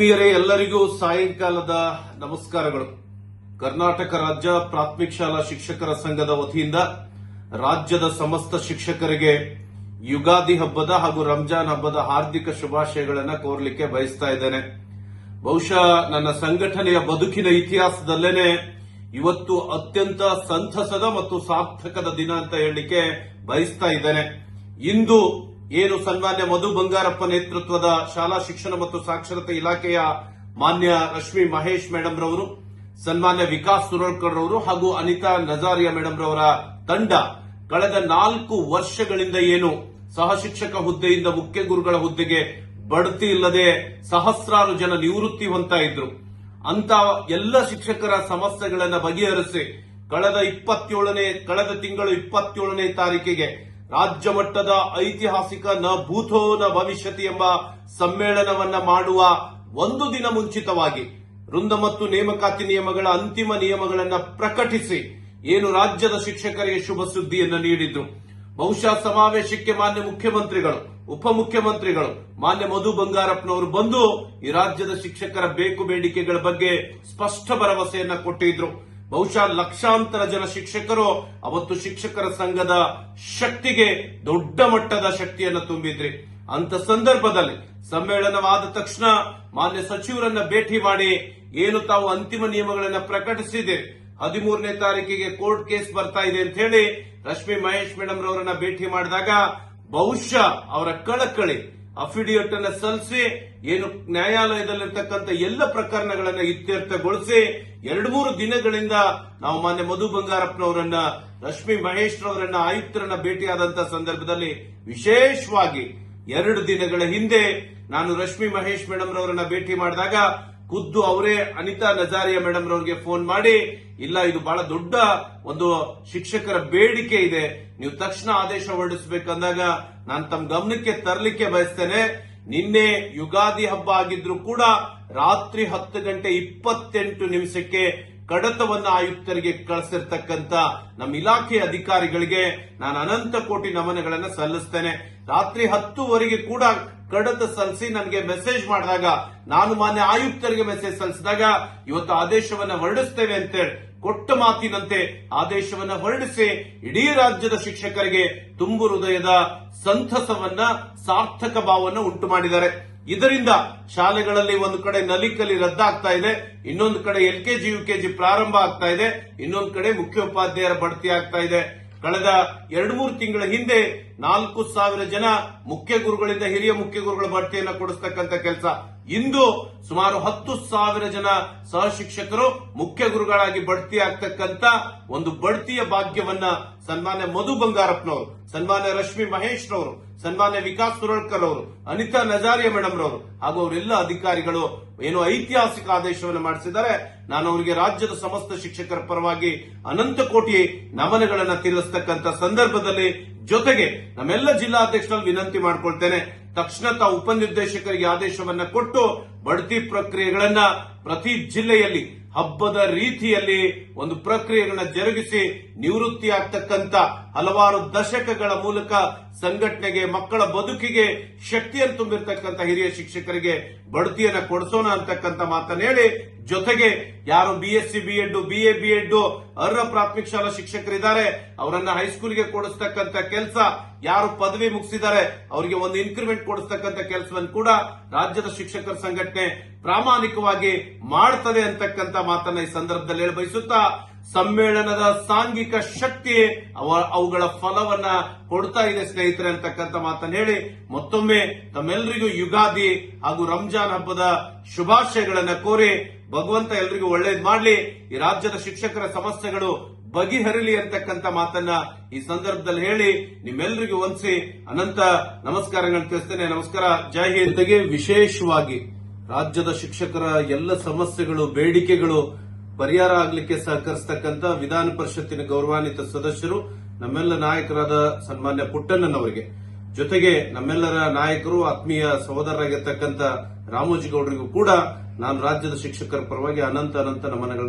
ಎಲ್ಲರಿಗೂ ಸಾಯಂಕಾಲದ ನಮಸ್ಕಾರಗಳು. ಕರ್ನಾಟಕ ರಾಜ್ಯ ಪ್ರಾಥಮಿಕ ಶಾಲಾ ಶಿಕ್ಷಕರ ಸಂಘದ ವತಿಯಿಂದ ರಾಜ್ಯದ ಸಮಸ್ತ ಶಿಕ್ಷಕರಿಗೆ ಯುಗಾದಿ ಹಬ್ಬದ ಹಾಗೂ ರಂಜಾನ್ ಹಬ್ಬದ ಹಾರ್ದಿಕ ಶುಭಾಶಯಗಳನ್ನು ಕೋರಲಿಕ್ಕೆ ಬಯಸ್ತಾ ಇದ್ದೇನೆ. ಬಹುಶಃ ನನ್ನ ಸಂಘಟನೆಯ ಬದುಕಿನ ಇತಿಹಾಸದಲ್ಲೇನೆ ಇವತ್ತು ಅತ್ಯಂತ ಸಂತಸದ ಮತ್ತು ಸಾರ್ಥಕದ ದಿನ ಅಂತ ಹೇಳಲಿಕ್ಕೆ ಬಯಸ್ತಾ ಇದ್ದೇನೆ. ಇಂದು ಏನು ಸನ್ಮಾನ್ಯ ಮಧು ಬಂಗಾರಪ್ಪ ನೇತೃತ್ವದ ಶಾಲಾ ಶಿಕ್ಷಣ ಮತ್ತು ಸಾಕ್ಷರತೆ ಇಲಾಖೆಯ ಮಾನ್ಯ ರಶ್ಮಿ ಮಹೇಶ್ ಮೇಡಂ ರವರು, ಸನ್ಮಾನ್ಯ ವಿಕಾಸ್ ಸುರಳ್ಕರ್ ರವರು ಹಾಗೂ ಅನಿತಾ ನಜಾರಿಯಾ ಮೇಡಂ ರವರ ತಂಡ ಕಳೆದ 4 ವರ್ಷಗಳಿಂದ ಏನು ಸಹ ಶಿಕ್ಷಕ ಹುದ್ದೆಯಿಂದ ಮುಖ್ಯ ಗುರುಗಳ ಹುದ್ದೆಗೆ ಬಡ್ತಿ ಇಲ್ಲದೆ ಸಹಸ್ರಾರು ಜನ ನಿವೃತ್ತಿ ಹೊಂದ್ತಾ ಇದ್ರು. ಅಂತ ಎಲ್ಲ ಶಿಕ್ಷಕರ ಸಮಸ್ಯೆಗಳನ್ನು ಬಗೆಹರಿಸಿ ಕಳೆದ ತಿಂಗಳು 27ನೇ ತಾರೀಕಿಗೆ ರಾಜ್ಯ ಮಟ್ಟದ ಐತಿಹಾಸಿಕ ನ ಭೂತೋ ನ ಭವಿಷ್ಯತಿ ಎಂಬ ಸಮ್ಮೇಳನವನ್ನ ಮಾಡುವ ಒಂದು ದಿನ ಮುಂಚಿತವಾಗಿ ವೃಂದ ಮತ್ತು ನೇಮಕಾತಿ ನಿಯಮಗಳ ಅಂತಿಮ ನಿಯಮಗಳನ್ನು ಪ್ರಕಟಿಸಿ ಏನು ರಾಜ್ಯದ ಶಿಕ್ಷಕರಿಗೆ ಶುಭ ಸುದ್ದಿಯನ್ನು ನೀಡಿದ್ರು. ಬಹುಶಃ ಸಮಾವೇಶಕ್ಕೆ ಮಾನ್ಯ ಮುಖ್ಯಮಂತ್ರಿಗಳು, ಉಪಮುಖ್ಯಮಂತ್ರಿಗಳು, ಮಾನ್ಯ ಮಧು ಬಂಗಾರಪ್ಪನವರು ಬಂದು ಈ ರಾಜ್ಯದ ಶಿಕ್ಷಕರ ಬೇಕು ಬೇಡಿಕೆಗಳ ಬಗ್ಗೆ ಸ್ಪಷ್ಟ ಭರವಸೆಯನ್ನ ಕೊಟ್ಟಿದ್ರು. ಬಹುಶಃ ಲಕ್ಷಾಂತರ ಜನ ಶಿಕ್ಷಕರು ಅವತ್ತು ಶಿಕ್ಷಕರ ಸಂಘದ ಶಕ್ತಿಗೆ ದೊಡ್ಡ ಮಟ್ಟದ ಶಕ್ತಿಯನ್ನು ತುಂಬಿದ್ರಿ. ಅಂತ ಸಂದರ್ಭದಲ್ಲಿ ಸಮ್ಮೇಳನವಾದ ತಕ್ಷಣ ಮಾನ್ಯ ಸಚಿವರನ್ನ ಭೇಟಿ ಮಾಡಿ ಏನು ತಾವು ಅಂತಿಮ ನಿಯಮಗಳನ್ನು ಪ್ರಕಟಿಸಿದೆ, 13ನೇ ತಾರೀಕಿಗೆ ಕೋರ್ಟ್ ಕೇಸ್ ಬರ್ತಾ ಇದೆ ಅಂತ ಹೇಳಿ ರಶ್ಮಿ ಮಹೇಶ್ ಮೇಡಂ ರವರನ್ನ ಭೇಟಿ ಮಾಡಿದಾಗ ಬಹುಶಃ ಅವರ ಕಳಕಳಿ ಅಫಿಡಿವಿಟ್ ಅನ್ನು ಸಲ್ಲಿಸಿ ಏನು ನ್ಯಾಯಾಲಯದಲ್ಲಿರ್ತಕ್ಕಂಥ ಎಲ್ಲ ಪ್ರಕರಣಗಳನ್ನು ಇತ್ಯರ್ಥಗೊಳಿಸಿ 2-3 ದಿನಗಳಿಂದ ನಾವು ಮಾನ್ಯ ಮಧು ಬಂಗಾರಪ್ಪನವರನ್ನ, ರಶ್ಮಿ ಮಹೇಶ್ ರವರನ್ನ, ಆಯುಕ್ತರನ್ನ ಭೇಟಿಯಾದಂತಹ ಸಂದರ್ಭದಲ್ಲಿ ವಿಶೇಷವಾಗಿ 2 ದಿನಗಳ ಹಿಂದೆ ನಾನು ರಶ್ಮಿ ಮಹೇಶ್ ಮೇಡಂ ರವರನ್ನ ಭೇಟಿ ಮಾಡಿದಾಗ ಖುದ್ದು ಅವರೇ ಅನಿತಾ ನಜಾರಿಯಾ ಮೇಡಂ ರವರಿಗೆ ಫೋನ್ ಮಾಡಿ, ಇಲ್ಲ ಇದು ಬಹಳ ದೊಡ್ಡ ಒಂದು ಶಿಕ್ಷಕರ ಬೇಡಿಕೆ ಇದೆ, ನೀವು ತಕ್ಷಣ ಆದೇಶ ಹೊರಡಿಸಬೇಕಂದಾಗ ನಾನು ತಮ್ಮ ಗಮನಕ್ಕೆ ತರಲಿಕ್ಕೆ ಬಯಸ್ತೇನೆ. ನಿನ್ನೆ ಯುಗಾದಿ ಹಬ್ಬ ಆಗಿದ್ರು ಕೂಡ ರಾತ್ರಿ 10:28 ಕಡತವನ್ನ ಆಯುಕ್ತರಿಗೆ ಕಳಿಸಿರ್ತಕ್ಕಂಥ ನಮ್ಮ ಇಲಾಖೆ ಅಧಿಕಾರಿಗಳಿಗೆ ನಾನು ಅನಂತ ಕೋಟಿ ನಮನಗಳನ್ನು ಸಲ್ಲಿಸ್ತೇನೆ. ರಾತ್ರಿ 10 ಕೂಡ ಕಡತ ಸಲ್ಲಿಸಿ ನನಗೆ ಮೆಸೇಜ್ ಮಾಡಿದಾಗ ನಾನು ಮಾನ್ಯ ಆಯುಕ್ತರಿಗೆ ಮೆಸೇಜ್ ಸಲ್ಲಿಸಿದಾಗ ಇವತ್ತು ಆದೇಶವನ್ನ ಹೊರಡಿಸ್ತೇವೆ ಅಂತೇಳಿ ಕೊಟ್ಟ ಮಾತಿನಂತೆ ಆದೇಶವನ್ನ ಹೊರಡಿಸಿ ಇಡೀ ರಾಜ್ಯದ ಶಿಕ್ಷಕರಿಗೆ ತುಂಬು ಹೃದಯದ ಸಂತಸವನ್ನ, ಸಾರ್ಥಕ ಭಾವವನ್ನು ಉಂಟು ಮಾಡಿದ್ದಾರೆ. ಇದರಿಂದ ಶಾಲೆಗಳಲ್ಲಿ ಒಂದು ಕಡೆ ನಲಿಕಲಿ ರದ್ದಾಗ್ತಾ ಇದೆ, ಇನ್ನೊಂದು ಕಡೆ LKG UKG ಪ್ರಾರಂಭ ಆಗ್ತಾ ಇದೆ, ಇನ್ನೊಂದು ಕಡೆ ಮುಖ್ಯೋಪಾಧ್ಯಾಯರ ಬಡ್ತಿ ಆಗ್ತಾ ಇದೆ. ಕಳೆದ 2-3 ತಿಂಗಳ ಹಿಂದೆ 4,000 ಜನ ಮುಖ್ಯ ಗುರುಗಳಿಂದ ಹಿರಿಯ ಮುಖ್ಯ ಗುರುಗಳ ಬಡ್ತಿಯನ್ನು ಕೊಡಿಸ್ತಕ್ಕಂಥ ಕೆಲಸ, ಇಂದು ಸುಮಾರು 10,000 ಜನ ಸಹ ಶಿಕ್ಷಕರು ಮುಖ್ಯ ಗುರುಗಳಾಗಿ ಬಡ್ತಿ ಆಗ್ತಕ್ಕಂಥ ಒಂದು ಬಡ್ತಿಯ ಭಾಗ್ಯವನ್ನ ಸನ್ಮಾನ್ಯ ಮಧು ಬಂಗಾರಪ್ಪನವರು, ಸನ್ಮಾನ್ಯ ರಶ್ಮಿ ಮಹೇಶ್ ರವರು, ಸನ್ಮಾನ್ಯ ವಿಕಾಸ್ ಸುರಳ್ಕರ್ ಅವರು, ಅನಿತಾ ನಜಾರಿಯಾ ಮೇಡಂ ರವರು ಹಾಗೂ ಅವರೆಲ್ಲ ಅಧಿಕಾರಿಗಳು ಏನು ಐತಿಹಾಸಿಕ ಆದೇಶವನ್ನು ಮಾಡಿಸಿದ್ದಾರೆ. ನಾನು ಅವರಿಗೆ ರಾಜ್ಯದ ಸಮಸ್ತ ಶಿಕ್ಷಕರ ಪರವಾಗಿ ಅನಂತ ಕೋಟಿ ನಮನಗಳನ್ನು ತಿಳಿಸ್ತಕ್ಕಂಥ ಸಂದರ್ಭದಲ್ಲಿ ಜೊತೆಗೆ ನಮ್ಮೆಲ್ಲ ಜಿಲ್ಲಾಧ್ಯಕ್ಷರಲ್ಲಿ ವಿನಂತಿ ಮಾಡಿಕೊಳ್ತೇನೆ, ತಕ್ಷಣ ತಾವು ಉಪನಿರ್ದೇಶಕರಿಗೆ ಆದೇಶವನ್ನ ಕೊಟ್ಟು ಬಡ್ತಿ ಪ್ರಕ್ರಿಯೆಗಳನ್ನ ಪ್ರತಿ ಜಿಲ್ಲೆಯಲ್ಲಿ ಹಬ್ಬದ ರೀತಿಯಲ್ಲಿ ಒಂದು ಪ್ರಕ್ರಿಯೆಗಳನ್ನ ಜರುಗಿಸಿ ನಿವೃತ್ತಿ ಆಗ್ತಕ್ಕಂಥ ಹಲವಾರು ದಶಕಗಳ ಮೂಲಕ ಸಂಘಟನೆಗೆ, ಮಕ್ಕಳ ಬದುಕಿಗೆ ಶಕ್ತಿಯನ್ನು ತುಂಬಿರ್ತಕ್ಕಂಥ ಹಿರಿಯ ಶಿಕ್ಷಕರಿಗೆ ಬಡ್ತಿಯನ್ನ ಕೊಡಿಸೋಣ ಅಂತಕ್ಕಂಥ ಮಾತನ್ನು ಹೇಳಿ, ಜೊತೆಗೆ ಯಾರು BSc B.Ed BA B.Ed ಅರ್ಹ ಪ್ರಾಥಮಿಕ ಶಾಲಾ ಶಿಕ್ಷಕರಿದ್ದಾರೆ ಅವರನ್ನ ಹೈಸ್ಕೂಲ್ಗೆ ಕೊಡಿಸ್ತಕ್ಕಂಥ ಕೆಲಸ, ಯಾರು ಪದವಿ ಮುಗಿಸಿದ್ದಾರೆ ಅವರಿಗೆ ಒಂದು ಇನ್ಕ್ರಿಮೆಂಟ್ ಕೊಡಿಸ್ತಕ್ಕಂಥ ಕೆಲಸವನ್ನು ಕೂಡ ರಾಜ್ಯದ ಶಿಕ್ಷಕರ ಸಂಘಟನೆ ಪ್ರಾಮಾಣಿಕವಾಗಿ ಮಾಡ್ತದೆ ಅಂತಕ್ಕಂಥ ಮಾತನ್ನ ಈ ಸಂದರ್ಭದಲ್ಲಿ ಹೇಳಿ ಬಯಸುತ್ತಾ, ಸಮ್ಮೇಳನದ ಸಾಂಘಿಕ ಶಕ್ತಿ ಅವುಗಳ ಫಲವನ್ನ ಕೊಡ್ತಾ ಇದೆ ಸ್ನೇಹಿತರೆ ಅಂತಕ್ಕಂಥ ಮಾತನ್ನು ಹೇಳಿ ಮತ್ತೊಮ್ಮೆ ತಮ್ಮೆಲ್ಲರಿಗೂ ಯುಗಾದಿ ಹಾಗೂ ರಂಜಾನ್ ಹಬ್ಬದ ಶುಭಾಶಯಗಳನ್ನ ಕೋರಿ ಭಗವಂತ ಎಲ್ರಿಗೂ ಒಳ್ಳೇದು ಮಾಡಲಿ, ಈ ರಾಜ್ಯದ ಶಿಕ್ಷಕರ ಸಮಸ್ಯೆಗಳು ಬಗೆಹರಿಲಿ ಅಂತಕ್ಕಂಥ ಮಾತನ್ನ ಈ ಸಂದರ್ಭದಲ್ಲಿ ಹೇಳಿ ನಿಮ್ಮೆಲ್ಲರಿಗೂ ವಂದಿಸಿ ಅನಂತ ನಮಸ್ಕಾರಗಳನ್ನು ತಿಳಿಸ್ತೇನೆ. ನಮಸ್ಕಾರ, ಜೈ ಹಿಂದ್. ಜೊತೆಗೆ ವಿಶೇಷವಾಗಿ ರಾಜ್ಯದ ಶಿಕ್ಷಕರ ಎಲ್ಲ ಸಮಸ್ಯೆಗಳು, ಬೇಡಿಕೆಗಳು ಪರಿಹಾರ ಆಗಲಿಕ್ಕೆ ಸಹಕರಿಸತಕ್ಕಂಥ ವಿಧಾನ ಪರಿಷತ್ತಿನ ಗೌರವಾನ್ವಿತ ಸದಸ್ಯರು, ನಮ್ಮೆಲ್ಲ ನಾಯಕರಾದ ಸನ್ಮಾನ್ಯ ಪುಟ್ಟಣ್ಣನವರಿಗೆ, ಜೊತೆಗೆ ನಮ್ಮೆಲ್ಲರ ನಾಯಕರು, ಆತ್ಮೀಯ ಸಹೋದರರಾಗಿರ್ತಕ್ಕಂಥ ರಾಮೋಜಿಗೌಡರಿಗೂ ಕೂಡ ನಾನು ರಾಜ್ಯದ ಶಿಕ್ಷಕರ ಪರವಾಗಿ ಅನಂತ ನಮನಗಳು